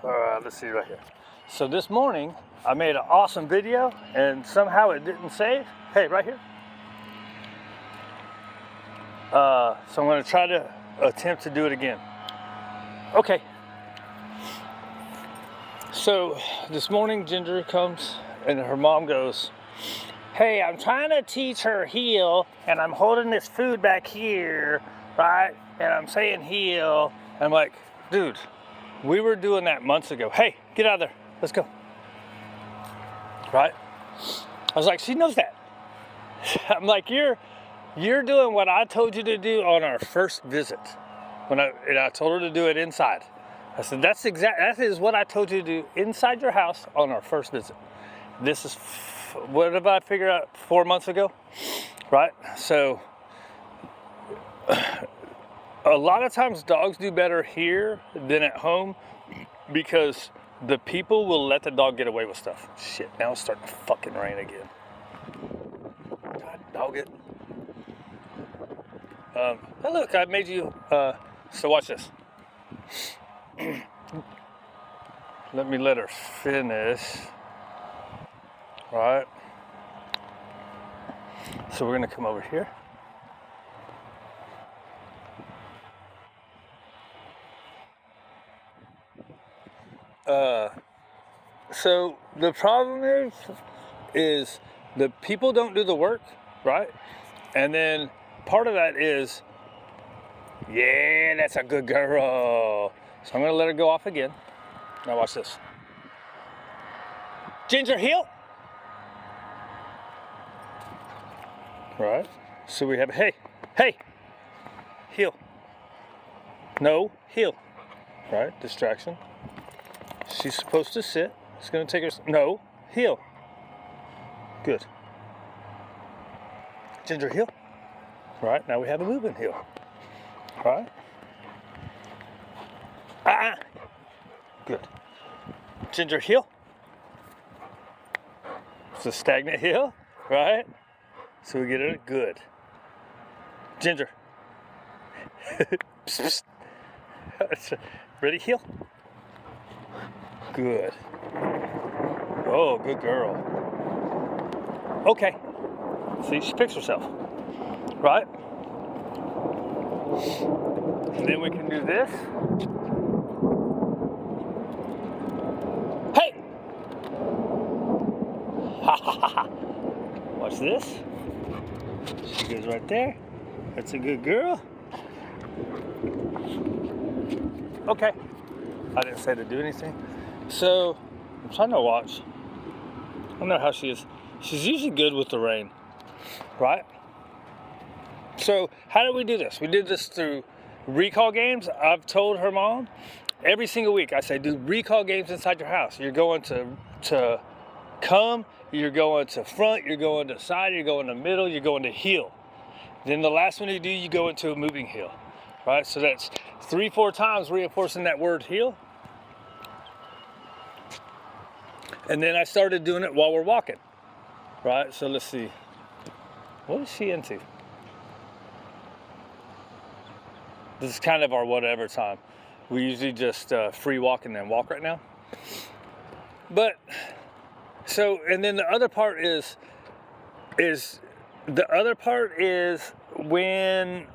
Let's see right here. So this morning, I made an awesome video and somehow it didn't save. Hey, right here. So I'm gonna try to attempt to do it again. Okay. So this morning, Ginger comes and her mom goes, hey, I'm trying to teach her heel and I'm holding this food back here, right? And I'm saying heel. And I'm like, dude, we were doing that months ago. Hey, get out of there. Let's go. Right? I was like, she knows that. I'm like, you're doing what I told you to do on our first visit. And I told her to do it inside. I said, that is what I told you to do inside your house on our first visit. This is, what did I figure out 4 months ago? Right? So, a lot of times dogs do better here than at home because the people will let the dog get away with stuff. Shit, now it's starting to fucking rain again. God, dog it. Hey, look, I made you, so watch this. Let her finish. All right. So we're gonna come over here. So the problem is the people don't do the work, right? And then part of that is, yeah, that's a good girl. So I'm gonna let her go off again. Now watch this. Ginger, heel. Right. So we have, hey, heel. No, heel. Right, distraction. She's supposed to sit. It's gonna take her, no, heel. Good. Ginger, heel. Right, now we have a moving heel. Right. Good. Ginger, heel. It's a stagnant heel, right? So we get it good. Ginger. Ready, heel. Good. Oh, good girl. Okay. See, she picks herself. Right? And then we can do this. Hey! Watch this. She goes right there. That's a good girl. Okay. I didn't say to do anything. So, I'm trying to watch. I don't know how she is. She's usually good with the rain, right? So, how did we do this? We did this through recall games. I've told her mom every single week, I say, do recall games inside your house. You're going to come, you're going to front, you're going to side, you're going to middle, you're going to heel. Then the last one you do, you go into a moving heel, right? So that's 3-4 times reinforcing that word heel. And then I started doing it while we're walking, right? So let's see. What is she into? This is kind of our whatever time. We usually just free walk and then walk right now. But, so, and then the other part is when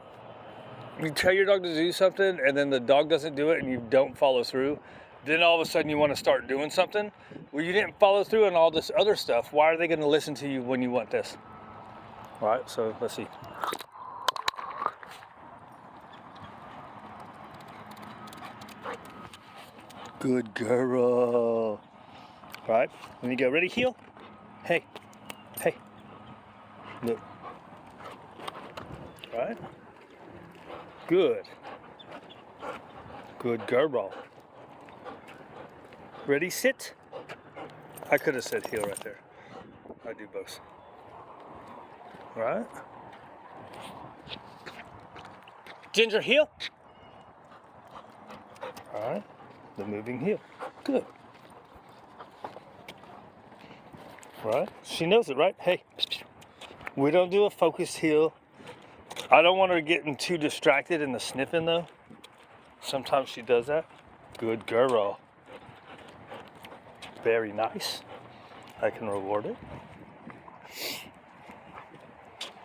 you tell your dog to do something and then the dog doesn't do it and you don't follow through. Then all of a sudden you want to start doing something. Well, you didn't follow through on all this other stuff. Why are they going to listen to you when you want this? All right, so let's see. Good girl. All right, when you go, ready, heel. Hey. Look. All right. Good. Good girl. Ready, sit. I could have said heel right there. I do both. All right. Ginger, heel. All right. The moving heel. Good. Right? She knows it, right? Hey. We don't do a focused heel. I don't want her getting too distracted in the sniffing though. Sometimes she does that. Good girl. Very nice. I can reward it.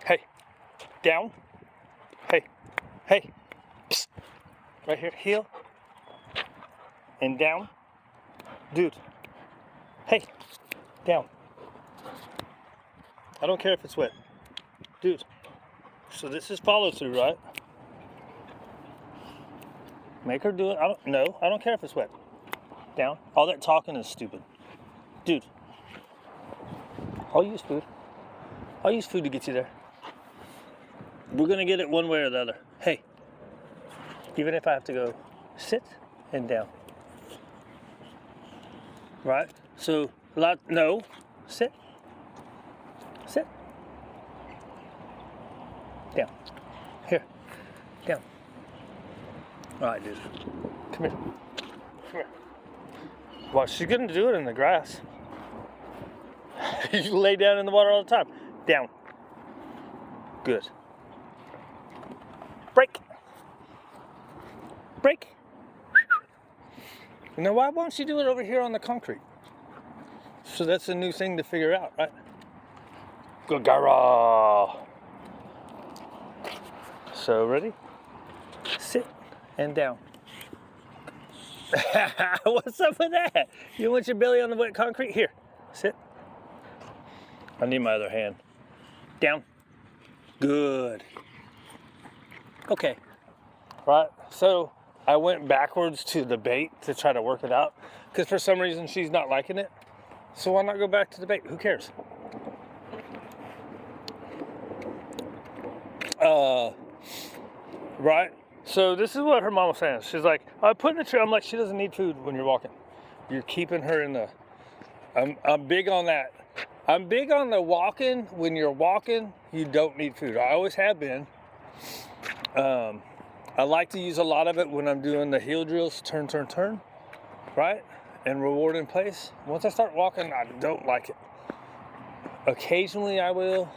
Hey, down. Hey, hey. Psst. Right here, heel. And down. Dude. Hey, down. I don't care if it's wet. Dude. So this is follow through, right? Make her do it. I don't care if it's wet. Down. All that talking is stupid. Dude. I'll use food. I'll use food to get you there. We're gonna get it one way or the other. Hey. Even if I have to go sit and down. Right? So, no. Sit. Sit. Down. Here. Down. Alright, dude. Come here. Come here. Well, she's gonna do it in the grass. You lay down in the water all the time. Down. Good. Break. Break. Now, why won't she do it over here on the concrete? So that's a new thing to figure out, right? Good girl. So, ready? Sit and down. What's up with that? You want your belly on the wet concrete? Here, sit. I need my other hand. Down. Good. Okay. Right, so I went backwards to the bait to try to work it out because for some reason she's not liking it. So why not go back to the bait? Who cares? Right? So this is what her mom was saying. She's like, I put in the tree. I'm like, she doesn't need food when you're walking. You're keeping her in the... I'm big on that. I'm big on the walking. When you're walking, you don't need food. I always have been. I like to use a lot of it when I'm doing the heel drills, turn, turn, turn, right? And reward in place. Once I start walking, I don't like it. Occasionally I will.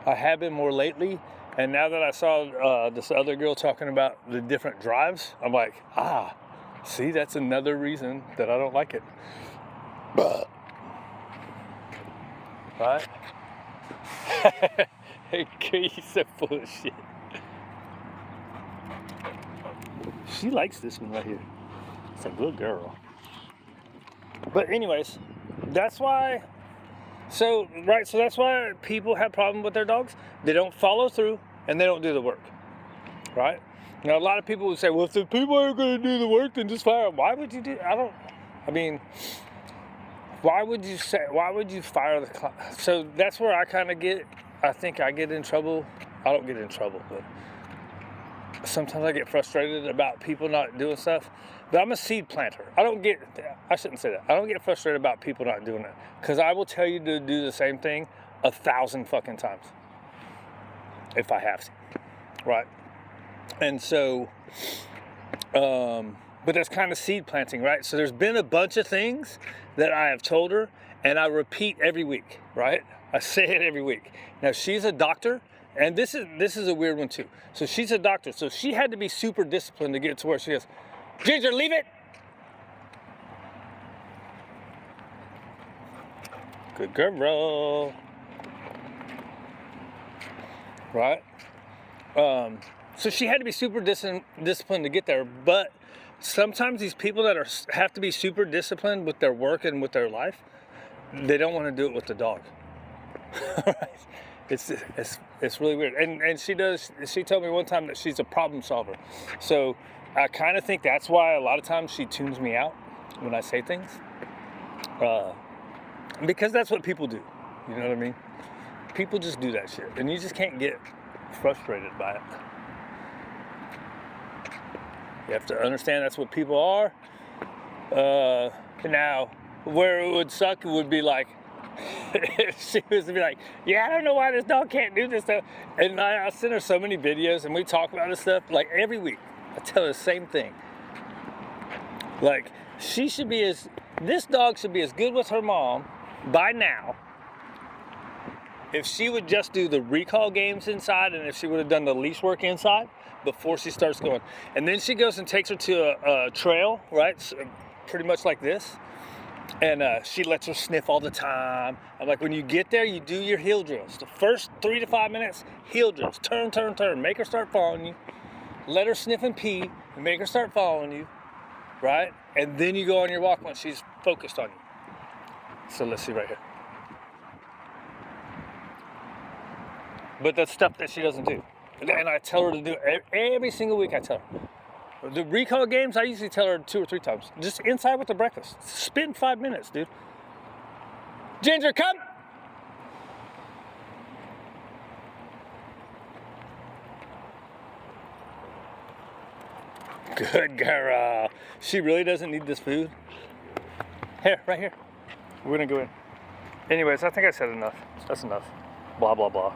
I have been more lately. And now that I saw this other girl talking about the different drives, I'm like, see, that's another reason that I don't like it. But, right? You're so full of shit. She likes this one right here. It's a good girl. But anyways, that's why. So that's why people have problems with their dogs. They don't follow through and they don't do the work. Right? Now a lot of people would say, well, if the people aren't going to do the work, then just fire them. Why would you do? Why would you fire the client? So that's where I think I get in trouble. I don't get in trouble, but sometimes I get frustrated about people not doing stuff. But I'm a seed planter. I shouldn't say that. I don't get frustrated about people not doing it. Because I will tell you to do the same thing 1,000 fucking times. If I have to. Right? And so, but that's kind of seed planting, right? So there's been a bunch of things that I have told her and I repeat every week, right? I say it every week. Now she's a doctor. And this is a weird one too. So she's a doctor. So she had to be super disciplined to get to where she is. Ginger, leave it. Good girl. Right? So she had to be super disciplined to get there. But sometimes these people that have to be super disciplined with their work and with their life, they don't want to do it with the dog. Right? It's really weird. And she told me one time that she's a problem solver. So I kind of think that's why a lot of times she tunes me out when I say things. Because that's what people do. You know what I mean? People just do that shit. And you just can't get frustrated by it. You have to understand that's what people are. Now, where it would suck would be like, she was to be like, yeah, I don't know why this dog can't do this stuff. And I send her so many videos and we talk about this stuff like every week. I tell her the same thing. Like, this dog should be as good with her mom by now if she would just do the recall games inside and if she would have done the leash work inside before she starts going. And then she goes and takes her to a trail, right? So pretty much like this. And she lets her sniff all the time. I'm like, when you get there, you do your heel drills. The first 3 to 5 minutes, heel drills. Turn, turn, turn. Make her start following you. Let her sniff and pee, and make her start following you, right? And then you go on your walk once she's focused on you. So let's see right here. But that's stuff that she doesn't do. And I tell her to do it every single week. I tell her. The recall games, I usually tell her 2 or 3 times. Just inside with the breakfast. Spend 5 minutes, dude. Ginger, come! Good girl. She really doesn't need this food. Here, right here. We're gonna go in. Anyways, I think I said enough. That's enough. Blah, blah, blah.